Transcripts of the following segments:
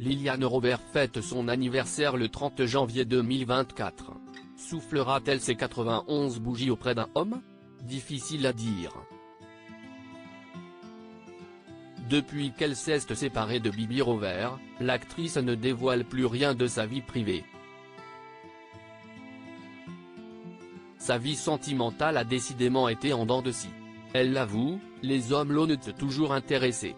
Liliane Robert fête son anniversaire le 30 janvier 2024. Soufflera-t-elle ses 91 bougies auprès d'un homme? Difficile à dire. Depuis qu'elle s'est séparée de Bibi Robert, l'actrice ne dévoile plus rien de sa vie privée. Sa vie sentimentale a décidément été en dents de scie. Elle l'avoue, les hommes l'ont toujours intéressée.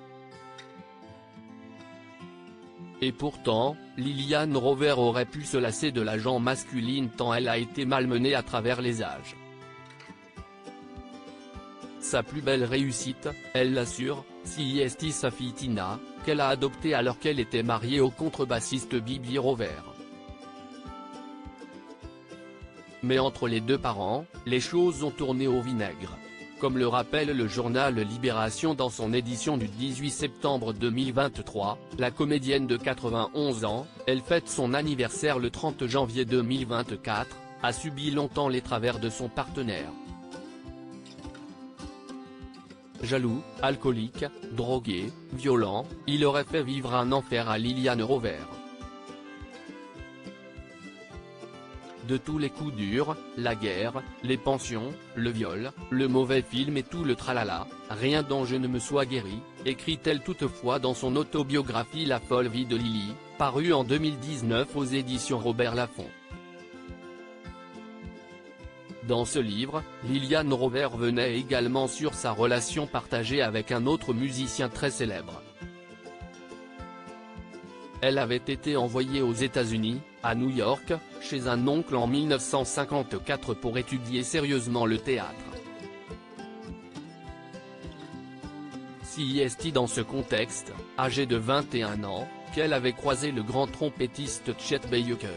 Et pourtant, Liliane Robert aurait pu se lasser de la gent masculine tant elle a été malmenée à travers les âges. Sa plus belle réussite, elle l'assure, c'est sa fille Tina, qu'elle a adoptée alors qu'elle était mariée au contrebassiste Bibi Robert. Mais entre les deux parents, les choses ont tourné au vinaigre. Comme le rappelle le journal Libération dans son édition du 18 septembre 2023, la comédienne de 91 ans, elle fête son anniversaire le 30 janvier 2024, a subi longtemps les travers de son partenaire. Jaloux, alcoolique, drogué, violent, il aurait fait vivre un enfer à Liliane Robert. De tous les coups durs, la guerre, les pensions, le viol, le mauvais film et tout le tralala, rien dont je ne me sois guéri, écrit-elle toutefois dans son autobiographie La folle vie de Lily, parue en 2019 aux éditions Robert Laffont. Dans ce livre, Liliane Robert venait également sur sa relation partagée avec un autre musicien très célèbre. Elle avait été envoyée aux États-Unis, à New York, chez un oncle en 1954 pour étudier sérieusement le théâtre. C'est dans ce contexte, âgée de 21 ans, qu'elle avait croisé le grand trompettiste Chet Baker.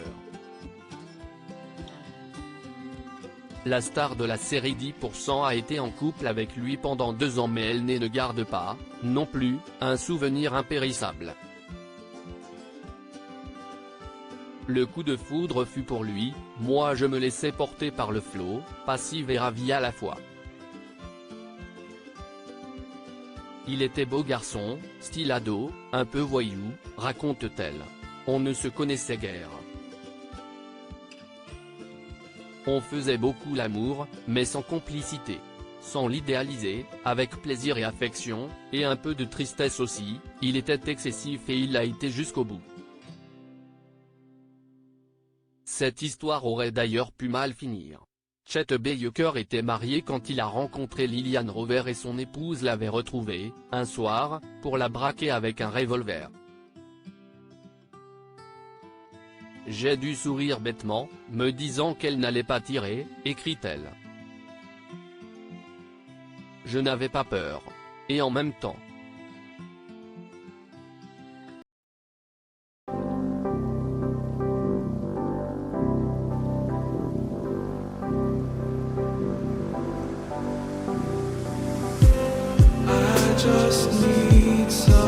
La star de la série 10% a été en couple avec lui pendant 2 ans mais elle ne garde pas, non plus, un souvenir impérissable. Le coup de foudre fut pour lui, moi je me laissais porter par le flot, passive et ravie à la fois. Il était beau garçon, style ado, un peu voyou, raconte-t-elle. On ne se connaissait guère. On faisait beaucoup l'amour, mais sans complicité. Sans l'idéaliser, avec plaisir et affection, et un peu de tristesse aussi, il était excessif et il l'a été jusqu'au bout. Cette histoire aurait d'ailleurs pu mal finir. Chet Baker était marié quand il a rencontré Liliane Robert et son épouse l'avait retrouvée, un soir, pour la braquer avec un revolver. J'ai dû sourire bêtement, me disant qu'elle n'allait pas tirer, écrit-elle. Je n'avais pas peur. Et en même temps. I just need some